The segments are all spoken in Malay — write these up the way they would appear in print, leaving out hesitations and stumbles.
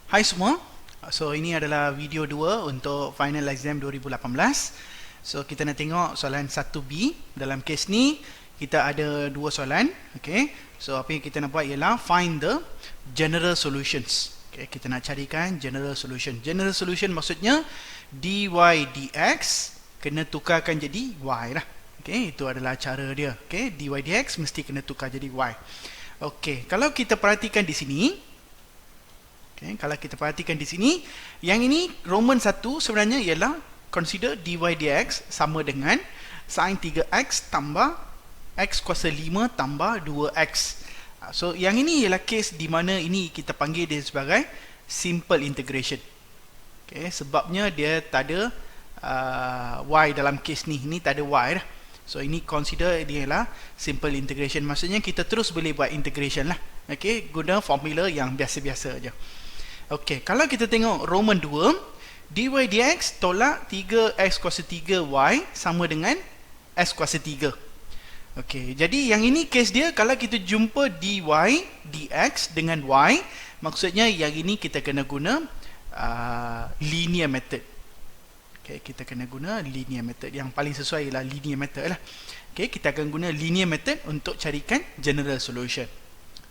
Hai semua. So ini adalah video 2 untuk final exam 2018. So kita nak tengok soalan 1B. Dalam kes ni kita ada dua soalan, okey. So apa yang kita nak buat ialah find the general solutions. Okey, kita nak carikan general solution. General solution maksudnya dy dx kena tukarkan jadi y lah. Okey, itu adalah cara dia. Okey, dy dx mesti kena tukar jadi y. Okey, kalau kita perhatikan di sini, okay, kalau kita perhatikan di sini, yang ini Roman 1 sebenarnya ialah consider dy dx sama dengan sin 3x tambah x kuasa 5 tambah 2x. So yang ini ialah kes di mana ini kita panggil dia sebagai simple integration. Okay, sebabnya dia tak ada y dalam kes ni. Ini tak ada y dah. So ini consider dia ialah simple integration. Maksudnya kita terus boleh buat integration lah. Okay, guna formula yang biasa-biasa aja. Okey, kalau kita tengok Roman 2, dy dx tolak 3x kuasa 3y sama dengan s kuasa 3. Okey, jadi yang ini kes dia, kalau kita jumpa dy dx dengan y, maksudnya yang ini kita kena guna linear method. Okey, kita kena guna linear method. Yang paling sesuai ialah linear method lah. Okey, kita akan guna linear method untuk carikan general solution.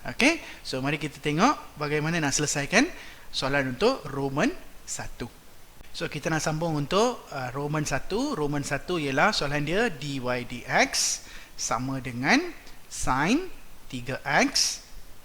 Okey, so mari kita tengok bagaimana nak selesaikan soalan untuk Roman 1. So kita nak sambung untuk Roman 1. Roman 1 ialah soalan dia dy dx sama dengan sin 3x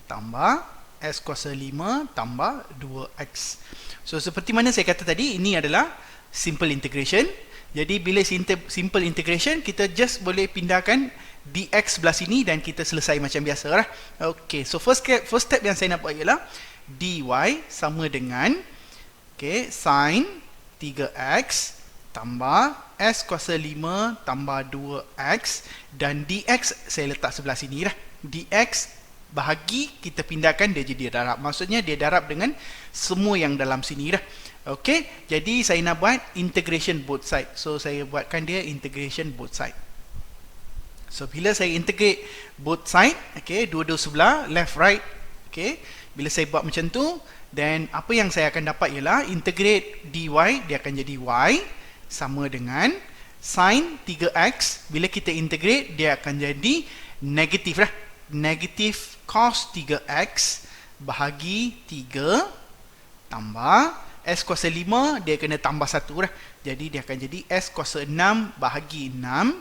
tambah s kuasa 5 tambah 2x. So seperti mana saya kata tadi, ini adalah simple integration. Jadi bila simple integration, kita just boleh pindahkan dx sebelah sini dan kita selesai macam biasa lah. Okay, so first step yang saya nak buat ialah dy sama dengan sin 3x tambah s kuasa 5 tambah 2x, dan dx saya letak sebelah sini lah. Dx bahagi kita pindahkan dia jadi darab. Maksudnya dia darab dengan semua yang dalam sini lah. Okey, jadi saya nak buat integration both side. So saya buatkan dia integration both side. So bila saya integrate both side, okey, dua-dua sebelah, left right, okey, bila saya buat macam tu, then apa yang saya akan dapat ialah integrate dy, dia akan jadi y sama dengan sin 3x. Bila kita integrate, dia akan jadi negatif lah. Negatif cos 3x bahagi 3 tambah s kuasa 5, dia kena tambah 1 lah. Jadi dia akan jadi s kuasa 6 bahagi 6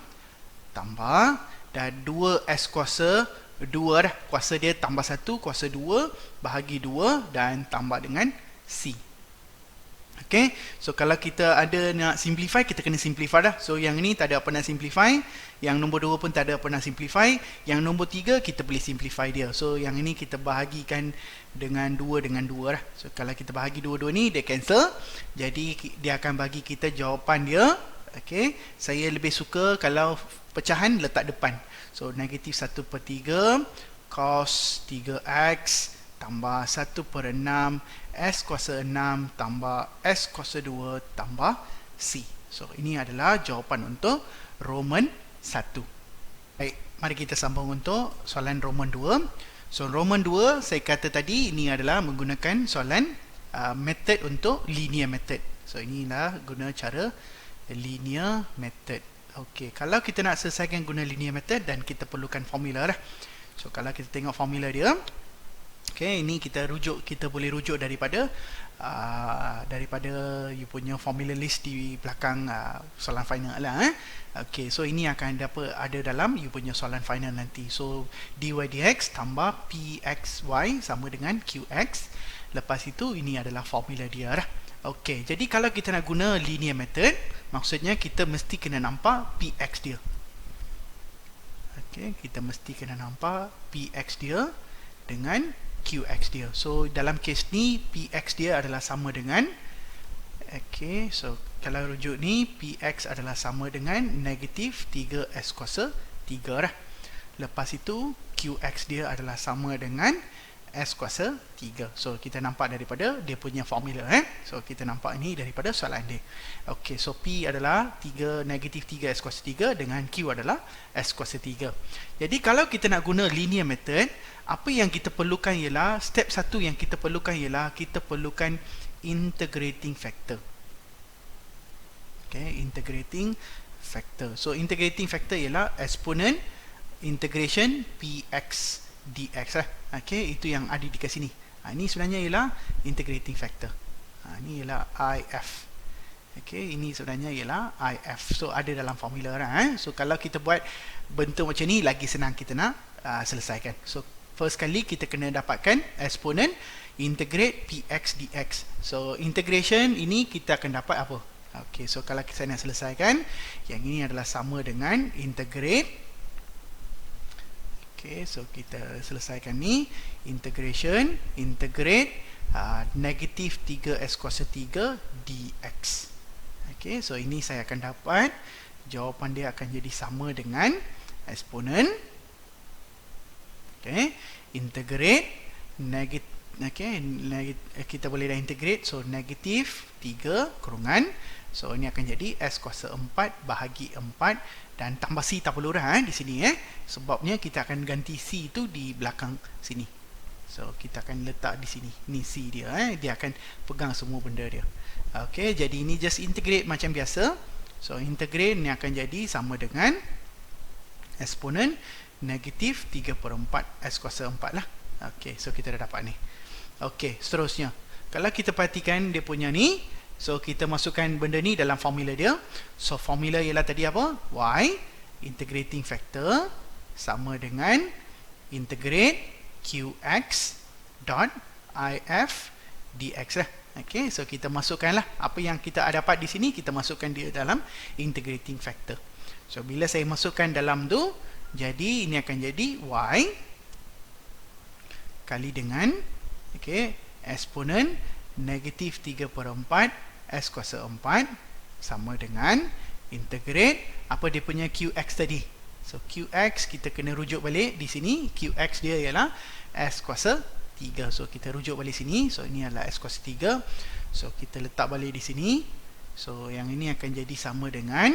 tambah, dan 2s kuasa 2 dah. Kuasa dia tambah 1, kuasa 2 bahagi 2 dan tambah dengan c. Okay, so kalau kita ada nak simplify, kita kena simplify dah. So yang ini tak ada apa nak simplify, yang nombor 2 pun tak ada apa nak simplify, yang nombor 3 kita boleh simplify dia. So yang ini kita bahagikan dengan 2 dengan 2 dah. So kalau kita bahagi 2-2 ni, dia cancel, jadi dia akan bagi kita jawapan dia. Okay, saya lebih suka kalau pecahan letak depan. So negatif 1/3 cos 3x tambah 1/6 s kuasa 6 tambah s kuasa 2 tambah c. So ini adalah jawapan untuk Roman 1. Baik, mari kita sambung untuk soalan Roman 2. So Roman 2 saya kata tadi, ini adalah menggunakan soalan method untuk linear method. So inilah guna cara linear method. Okey, kalau kita nak selesaikan guna linear method, dan kita perlukan formula lah. So kalau kita tengok formula dia, okey, ini kita boleh rujuk daripada you punya formula list di belakang soalan final lah. Okey, so ini akan ada dalam you punya soalan final nanti. So dy dx tambah pxy sama dengan qx. Lepas itu ini adalah formula dia lah. Okey, jadi kalau kita nak guna linear method, maksudnya kita mesti kena nampak px dia. Okey, kita mesti kena nampak px dia dengan qx dia. So dalam kes ni px dia adalah sama dengan, okey, so kalau rujuk ni px adalah sama dengan negatif 3s kuasa 3 lah. Lepas itu qx dia adalah sama dengan S kuasa 3. So kita nampak daripada dia punya formula So kita nampak ini daripada soalan dia. Okey, so P adalah 3 negatif 3 S kuasa 3 dengan Q adalah S kuasa 3. Jadi kalau kita nak guna linear method, apa yang kita perlukan ialah step 1 yang kita perlukan ialah kita perlukan integrating factor. Okay, integrating factor. So integrating factor ialah exponent integration Px dx lah. Okay, itu yang ada di kat sini. Ini sebenarnya ialah integrating factor. Ini ialah IF. Okay, ini sebenarnya ialah IF. So ada dalam formula lah. So kalau kita buat bentuk macam ni, lagi senang kita nak selesaikan. So first kali kita kena dapatkan exponent integrate Px dx. So integration ini kita akan dapat apa? Okay, so kalau saya nak selesaikan, yang ini adalah sama dengan integrate. Okay, so kita selesaikan ni, integration, integrate negatif 3S kuasa 3 dx. Okay, so ini saya akan dapat, jawapan dia akan jadi sama dengan exponent. Okay, integrate, negatif. Okay, kita boleh dah integrate, so negatif 3 kurungan. So ini akan jadi S kuasa 4 bahagi 4 dan tambah C tak perlu dah di sini sebabnya kita akan ganti C itu di belakang sini. So kita akan letak di sini. Ni C dia dia akan pegang semua benda dia. Okey, jadi ini just integrate macam biasa. So integrate ni akan jadi sama dengan exponent negatif 3/4 S kuasa 4 lah. Okey, so kita dah dapat ni. Okey, seterusnya kalau kita perhatikan dia punya ni, so kita masukkan benda ni dalam formula dia. So formula ialah tadi apa? Y integrating factor sama dengan integrate Qx dot IF dx lah. Okay, so kita masukkanlah apa yang kita dapat di sini, kita masukkan dia dalam integrating factor. So bila saya masukkan dalam tu, jadi ini akan jadi Y kali dengan exponent negatif 3/4 S kuasa 4 sama dengan integrate apa dia punya Qx tadi. So Qx kita kena rujuk balik di sini. Qx dia ialah S kuasa 3. So kita rujuk balik sini. So ini adalah S kuasa 3. So kita letak balik di sini. So yang ini akan jadi sama dengan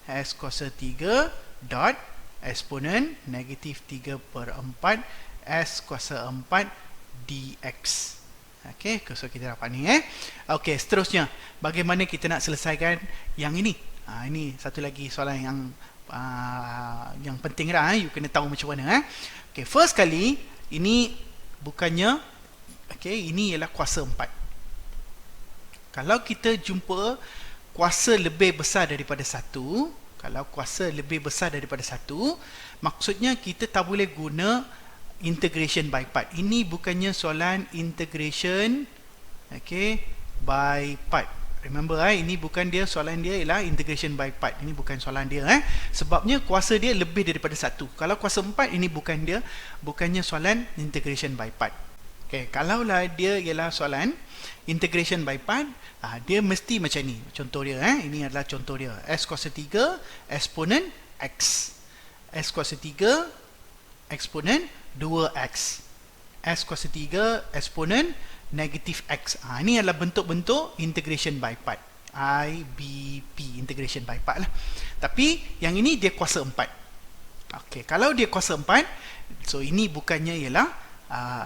S kuasa 3 dot exponent negatif 3/4 S kuasa 4 dx. Okey, so kita dapat ni Okey, seterusnya bagaimana kita nak selesaikan yang ini? Ini satu lagi soalan yang penting dah you kena tahu macam mana Okey, first kali ini bukannya ini ialah kuasa 4. Kalau kita jumpa kuasa lebih besar daripada 1, kalau kuasa lebih besar daripada 1, maksudnya kita tak boleh guna integration by part. Ini bukannya soalan integration by part. Remember ini bukan dia, soalan dia ialah integration by part. Ini bukan soalan dia sebabnya kuasa dia lebih daripada 1. Kalau kuasa 4, ini bukannya soalan integration by part. Kalaulah dia ialah soalan integration by part, dia mesti macam ni. Contoh dia ini adalah contoh dia. S kuasa 3 exponent X. S kuasa 3 exponent 2x. S kuasa 3 exponent negatif x. Ini adalah bentuk-bentuk integration by part. IBP, integration by part lah. Tapi yang ini dia kuasa 4. Okey, kalau dia kuasa 4, so ini bukannya ialah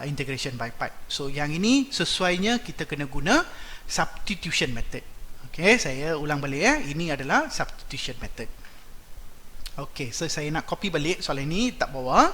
integration by part. So yang ini sesuainya kita kena guna substitution method. Okey, saya ulang balik ini adalah substitution method. Okey, so saya nak copy balik soalan ini tak bawah.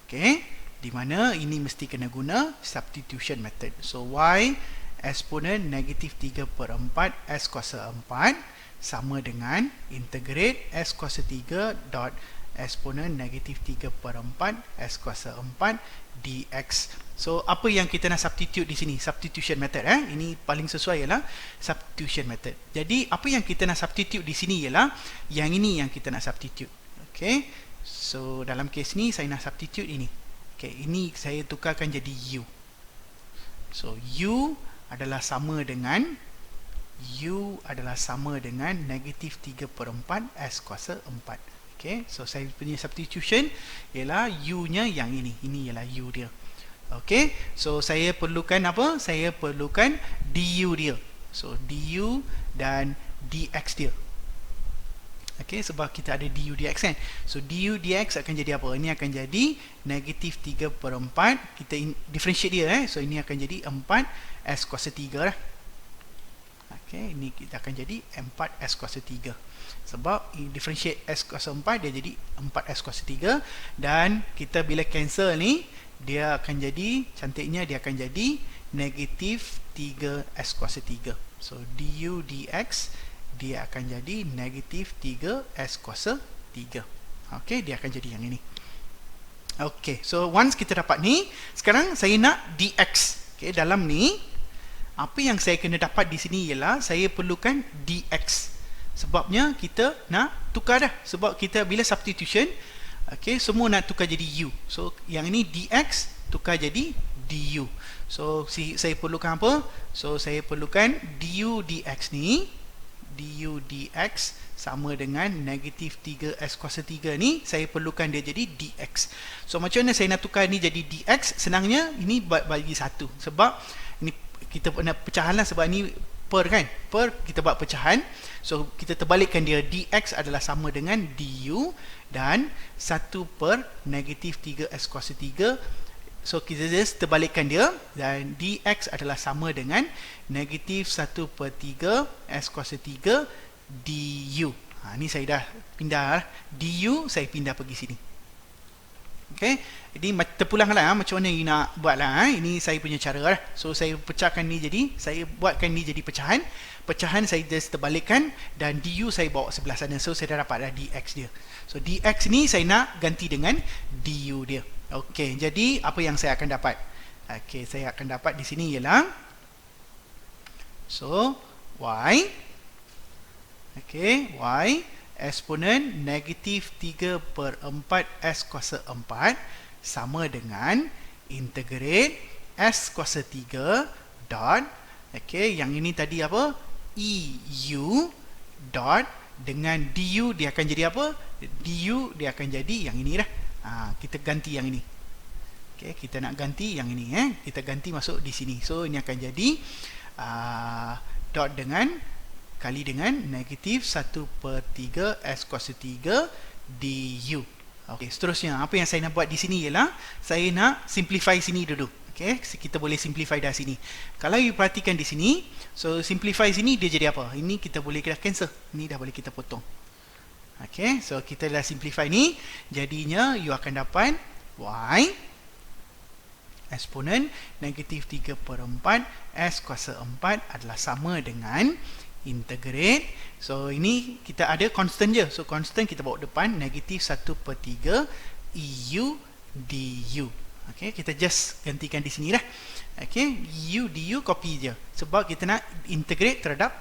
Okey, di mana ini mesti kena guna substitution method. So y exponent negatif 3/4 S kuasa 4 sama dengan integrate S kuasa 3 dot exponent negatif 3/4 S kuasa 4 dx. So apa yang kita nak substitute di sini? Substitution method ini paling sesuai ialah substitution method. Jadi apa yang kita nak substitute di sini ialah yang ini yang kita nak substitute. Okey, so dalam case ni saya nak substitute ini. Okey, ini saya tukarkan jadi u. So u adalah sama dengan negatif 3/4 S kuasa 4. Okey, so saya punya substitution ialah u nya yang ini. Ini ialah u dia. Okey, so saya perlukan apa? Saya perlukan du dia. So du dan dx dia. Okey, sebab kita ada du dx kan. So du dx akan jadi apa? Ini akan jadi negatif 3/4. Kita differentiate dia So ini akan jadi 4 s kuasa 3 lah. Okey, ini kita akan jadi 4 s kuasa 3. Sebab differentiate s kuasa 4 dia jadi 4 s kuasa 3, dan kita bila cancel ni dia akan jadi, cantiknya dia akan jadi negatif 3 s kuasa 3. So du dx dia akan jadi negatif 3 s kuasa 3. Okey, dia akan jadi yang ini. Okey, so once kita dapat ni, sekarang saya nak dx. Okey, dalam ni apa yang saya kena dapat di sini ialah saya perlukan dx. Sebabnya kita nak tukar dah. Sebab kita bila substitution, okey, semua nak tukar jadi u. So yang ini dx tukar jadi du. So saya perlukan apa? So saya perlukan du dx ni, du dx sama dengan negatif 3 s kuasa 3 ni, saya perlukan dia jadi dx. So macam mana saya nak tukar ni jadi dx? Senangnya ini bagi 1. Sebab ni kita nak pecahan lah, sebab ni per kan, per kita buat pecahan. So kita terbalikkan dia, dx adalah sama dengan du dan 1 per negatif 3 s kuasa 3. So kita just terbalikkan dia, dan dx adalah sama dengan negatif 1 per 3 s kuasa 3 du. Ni saya dah pindah du, saya pindah pergi sini. Okay, jadi terpulang lah macam mana you nak buat lah. Ini saya punya cara lah. So saya pecahkan ni, jadi saya buatkan ni jadi pecahan. Pecahan saya just terbalikkan, dan du saya bawa sebelah sana. So saya dah dapat dah dx dia. So dx ni saya nak ganti dengan du dia. Okey, jadi apa yang saya akan dapat? Okey, saya akan dapat di sini ialah, so y, okey, y eksponen negatif 3/4 s kuasa 4 sama dengan integrate s kuasa 3 dot, okey, yang ini tadi apa? eu dot dengan du dia akan jadi apa? Du dia akan jadi yang ini dah. Kita ganti yang ini. Okay, kita nak ganti yang ini. Kita ganti masuk di sini. So ini akan jadi dot dengan kali dengan negatif 1/3 s kuasa 3 du. Okay, seterusnya apa yang saya nak buat di sini ialah saya nak simplify sini dulu. Okay, kita boleh simplify dah sini. Kalau you perhatikan di sini, so simplify sini dia jadi apa? Ini kita boleh cancel. Ini dah boleh kita potong. Okay, so kita dah simplify ni, jadinya you akan dapat y eksponen negatif 3/4 s kuasa 4 adalah sama dengan integrate. So ini kita ada constant je. So constant kita bawa depan, negatif 1/3 eu du. Okay, kita just gantikan di sini dah. Okay, u du copy je. Sebab kita nak integrate terhadap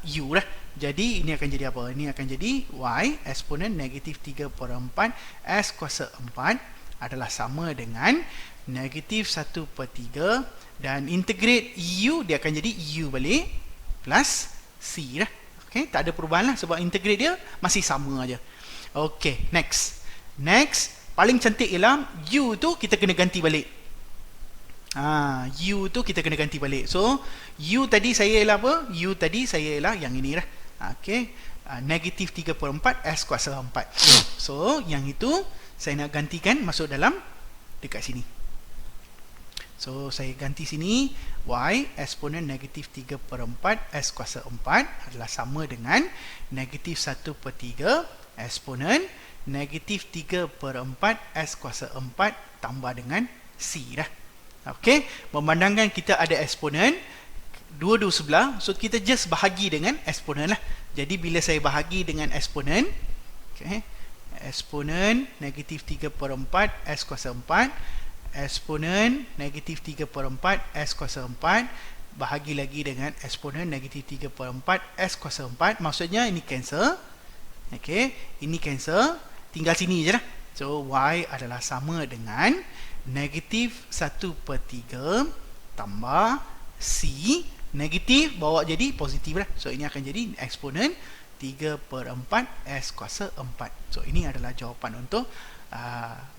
u lah. Jadi ini akan jadi apa? Ini akan jadi y eksponen negatif 3/4 s kuasa 4 adalah sama dengan negatif 1/3, dan integrate u dia akan jadi u balik plus c lah. Okay, tak ada perubahan lah sebab integrate dia masih sama aja. Okay, next paling cantik ialah u tu kita kena ganti balik. U tu kita kena ganti balik. So u tadi saya ialah apa? U tadi saya ialah yang ini lah. Okay, negatif 3/4 s kuasa 4. So yang itu saya nak gantikan masuk dalam dekat sini. So saya ganti sini, y eksponen negatif 3/4 s kuasa 4 adalah sama dengan negatif 1/3 eksponen negatif 3/4 s kuasa 4 tambah dengan c dah. Okey, memandangkan kita ada eksponen dua-dua sebelah, so kita just bahagi dengan eksponen lah. Jadi bila saya bahagi dengan eksponen, okay, eksponen negatif 3/4 s kuasa 4, eksponen negatif 3/4 s kuasa 4 bahagi lagi dengan eksponen negatif 3/4 s kuasa 4. Maksudnya ini cancel. Okay, ini cancel, tinggal sini je lah. So y adalah sama dengan negatif 1/3 tambah c, negatif bawa jadi positif lah. So ini akan jadi eksponen 3/4 s kuasa 4. So ini adalah jawapan untuk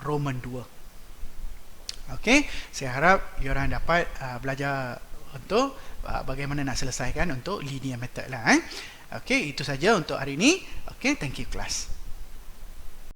Roman 2. Okey, saya harap diorang dapat belajar untuk bagaimana nak selesaikan untuk linear method lah. Okey, itu saja untuk hari ini. Okey, thank you class.